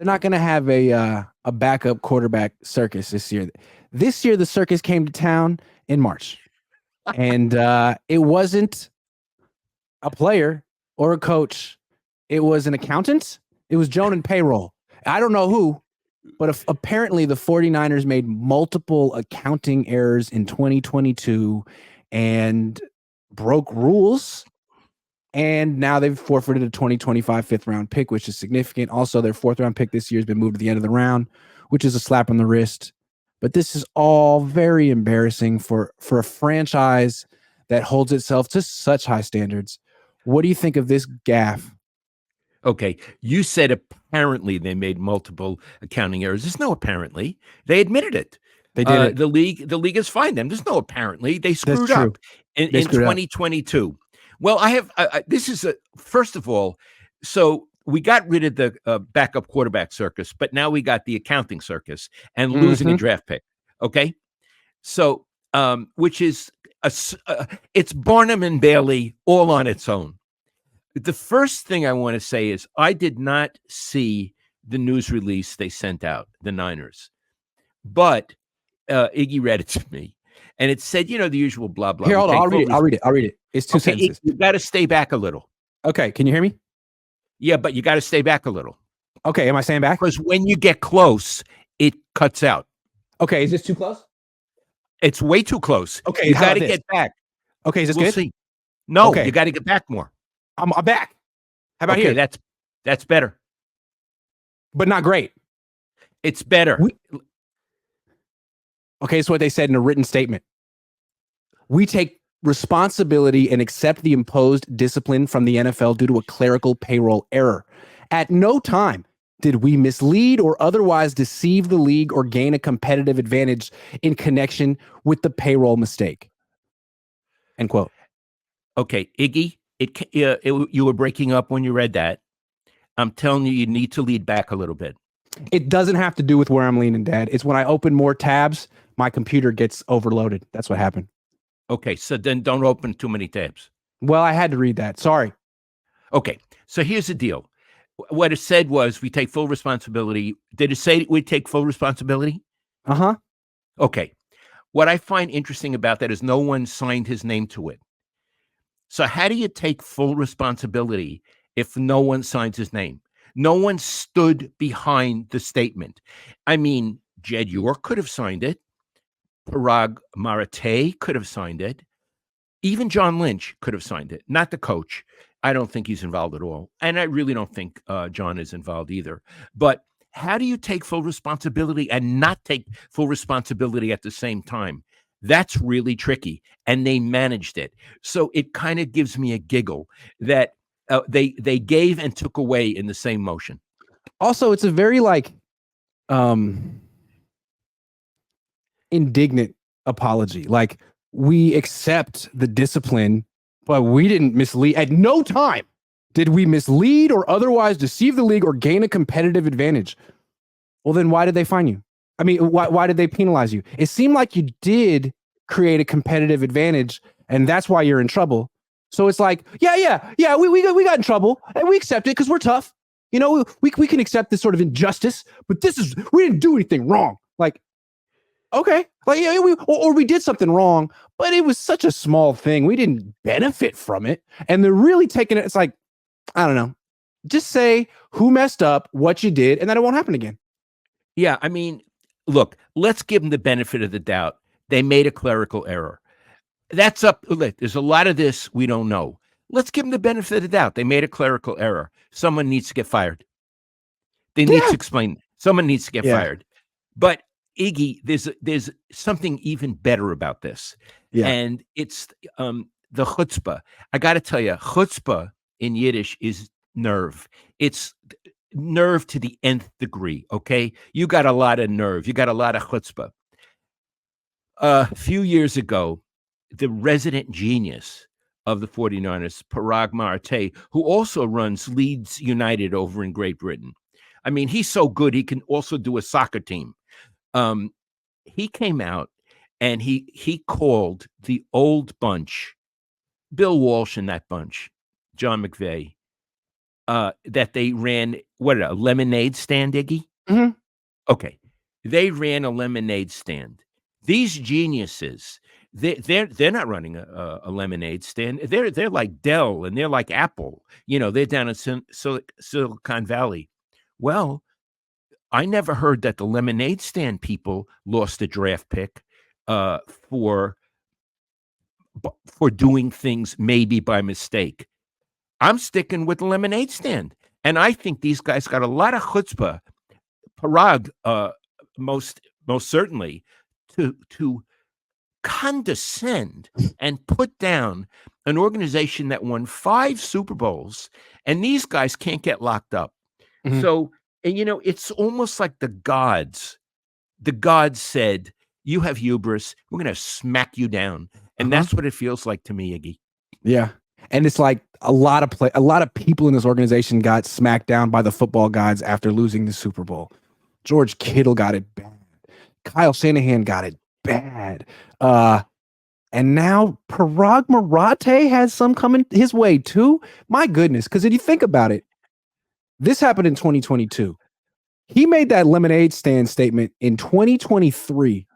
They're not going to have a backup quarterback circus this year. This year, the circus came to town in March, and it wasn't a player or a coach. It was an accountant. It was Joan and payroll. I don't know who, but apparently the 49ers made multiple accounting errors in 2022 and broke rules. And now they've forfeited a 2025 fifth-round pick, which is significant. Also, their fourth-round pick this year has been moved to the end of the round, which is a slap on the wrist. But this is all very embarrassing for a franchise that holds itself to such high standards. What do you think of this gaffe? Okay, you said apparently they made multiple accounting errors. There's no apparently. They admitted it. They did it. The league has fined them. There's no apparently. They screwed up in 2022. Well, this is first of all, so we got rid of the backup quarterback circus, but now we got the accounting circus and losing a draft pick. Okay, so which is it's Barnum and Bailey all on its own. The first thing I want to say is I did not see the news release they sent out, the Niners, but Iggy read it to me. And it said, the usual blah, blah. Here, hold on. I'll read it. It's two sentences. You got to stay back a little. Okay. Can you hear me? Yeah, but you got to stay back a little. Okay. Am I staying back? Because when you get close, it cuts out. Okay. Is this too close? It's way too close. Okay. You got to get back. Okay. Is this good? See. No, you got to get back more. I'm back. How about here? That's better. But not great. It's better. Okay. It's what they said in a written statement. We take responsibility and accept the imposed discipline from the NFL due to a clerical payroll error. At no time did we mislead or otherwise deceive the league or gain a competitive advantage in connection with the payroll mistake. End quote. Okay, Iggy, you were breaking up when you read that. I'm telling you, you need to lead back a little bit. It doesn't have to do with where I'm leaning, Dad. It's when I open more tabs, my computer gets overloaded. That's what happened. Okay, so then don't open too many tabs. Well, I had to read that. Sorry. Okay, so here's the deal. What it said was we take full responsibility. Did it say we take full responsibility? Uh-huh. Okay. What I find interesting about that is no one signed his name to it. So how do you take full responsibility if no one signs his name? No one stood behind the statement. I mean, Jed York could have signed it. Parag Marathe could have signed it. Even John Lynch could have signed it, not the coach. I don't think he's involved at all. And I really don't think John is involved either. But how do you take full responsibility and not take full responsibility at the same time? That's really tricky. And they managed it. So it kind of gives me a giggle that they gave and took away in the same motion. Also, it's a very indignant apology. Like, we accept the discipline, but we didn't mislead. At no time did we mislead or otherwise deceive the league or gain a competitive advantage. Well, then why did they fine you? I mean, why did they penalize you? It seemed like you did create a competitive advantage, and that's why you're in trouble. So it's like, yeah, we got in trouble, and we accept it because we're tough. We can accept this sort of injustice, but we didn't do anything wrong. Like, okay, like, yeah, we did something wrong, but it was such a small thing. We didn't benefit from it. And they're really taking it. It's like, I don't know. Just say who messed up, what you did, and that it won't happen again. Yeah, I mean, look, let's give them the benefit of the doubt. They made a clerical error. That's up. There's a lot of this we don't know. Let's give them the benefit of the doubt. They made a clerical error. Someone needs to get fired. They need to explain. Someone needs to get fired. But Iggy, there's something even better about this. Yeah. And it's the chutzpah. I got to tell you, chutzpah in Yiddish is nerve. It's nerve to the nth degree, okay? You got a lot of nerve. You got a lot of chutzpah. A few years ago, the resident genius of the 49ers, Parag Marathe, who also runs Leeds United over in Great Britain. I mean, he's so good, he can also do a soccer team. He came out and he called the old bunch, Bill Walsh and that bunch, John McVay, that they ran a lemonade stand, Iggy? Mhm. Okay. They ran a lemonade stand. These geniuses, they're not running a lemonade stand. They're like Dell and they're like Apple. They're down in Silicon Valley. Well, I never heard that the lemonade stand people lost a draft pick uh, for for doing things maybe by mistake. I'm sticking with the lemonade stand, and I think these guys got a lot of chutzpah. Parag, most certainly, to condescend and put down an organization that won 5 Super Bowls, and these guys can't get locked up. Mhm. So, and it's almost like the gods. The gods said, "You have hubris. We're going to smack you down," and Uh-huh. that's what it feels like to me, Iggy. Yeah. And it's like a lot of people in this organization got smacked down by the football gods after losing the Super Bowl. George Kittle got it bad. Kyle Shanahan got it bad. And now Parag Marathe has some coming his way too. My goodness, because if you think about it, this happened in 2022. He made that lemonade stand statement in 2023.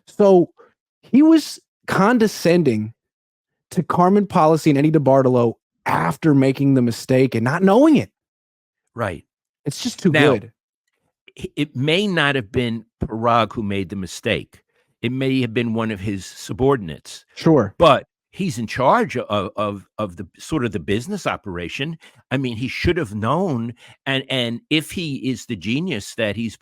So he was condescending to Carmen Policy and Eddie DeBartolo after making the mistake and not knowing it. Right. It's just too Now, good. it may not have been Parag who made the mistake. It may have been one of his subordinates, Sure. but he's in charge of the sort of the business operation. I mean, he should have known. And if he is the genius that he's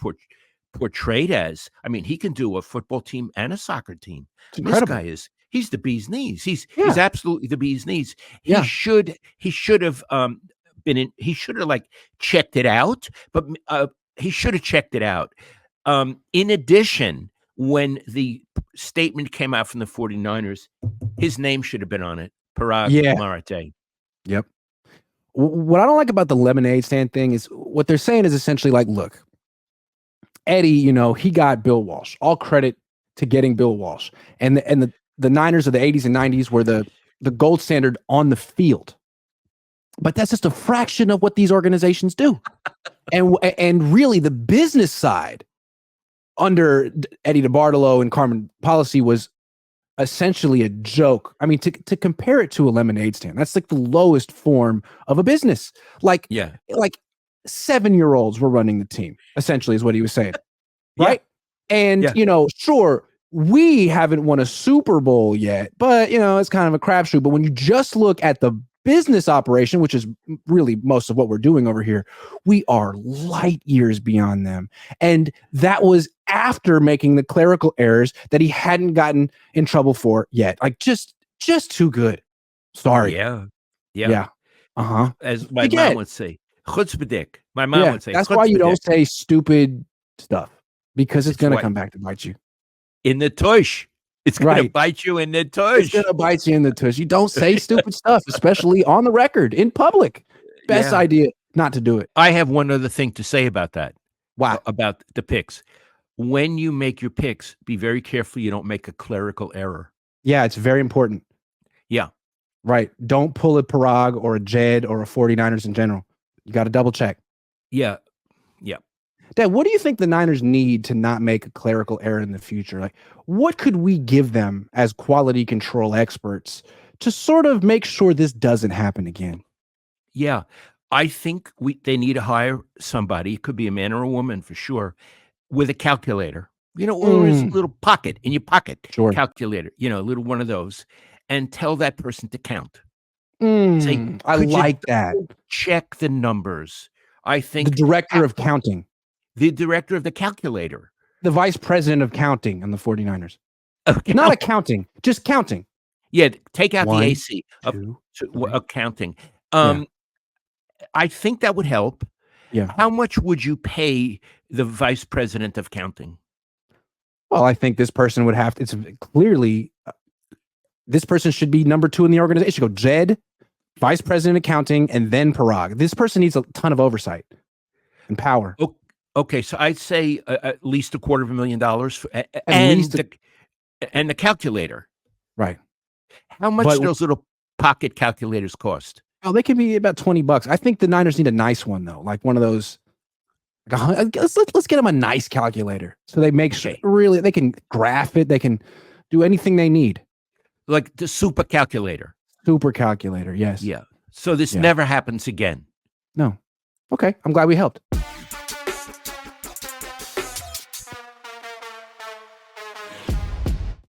portrayed as, I mean, he can do a football team and a soccer team. It's This guy incredible. he's the bee's knees. He's Yeah. absolutely the bee's knees. He Yeah. should have been in. He should have like checked it out, but he should have checked it out. In addition, when the statement came out from the 49ers, his name should have been on it. Parag Yeah. Marathe. Yep. What I don't like about the lemonade stand thing is what they're saying is essentially like, look, Eddie, he got Bill Walsh. All credit to getting Bill Walsh. And the Niners of the 80s and 90s were the gold standard on the field. But that's just a fraction of what these organizations do. And really the business side under Eddie DeBartolo and Carmen Policy was essentially a joke. I mean, to compare it to a lemonade stand, that's like the lowest form of a business. Like 7-year-olds were running the team, essentially, is what he was saying. Right. Yeah. And, sure, we haven't won a Super Bowl yet, but, it's kind of a crapshoot. But when you just look at the business operation, which is really most of what we're doing over here, we are light years beyond them. And that was after making the clerical errors that he hadn't gotten in trouble for yet. Like just too good. Sorry. Yeah. Uh-huh. As my mom would say, chutzpahdik. My mom would say, that's why you don't say stupid stuff, because it's going to come back to bite you. In the tush. It's going to bite you in the tush. It's going to bite you in the tush. You don't say stupid stuff, especially on the record, in public. Best idea not to do it. I have one other thing to say about that. Wow. About the picks. When you make your picks, be very careful you don't make a clerical error. Yeah, it's very important. Yeah. Right. Don't pull a Parag or a Jed or a 49ers in general. You got to double check. Yeah. Dad, what do you think the Niners need to not make a clerical error in the future? Like, what could we give them as quality control experts to sort of make sure this doesn't happen again? Yeah. I think they need to hire somebody, it could be a man or a woman for sure, with a calculator, or a little pocket in your pocket calculator, a little one of those, and tell that person to count. Say, I like that. Check the numbers. I think the director of counting. The director of the calculator. The vice president of counting on the 49ers. Not accounting, just counting. Yeah, take out One, the AC of counting. I think that would help. Yeah. How much would you pay the vice president of counting? Well, I think this person would have to, it's clearly, this person should be number 2 in the organization. Go Jed, vice president of accounting, and then Parag. This person needs a ton of oversight and power. Okay, so I'd say at least $250,000 and the calculator. Right. How much do those little pocket calculators cost? Oh, they can be about $20. I think the Niners need a nice one though, like one of those. Let's get them a nice calculator so they make sure really they can graph it. They can do anything they need. Like the super calculator. Super calculator, yes. Yeah. So this never happens again. No. Okay. I'm glad we helped.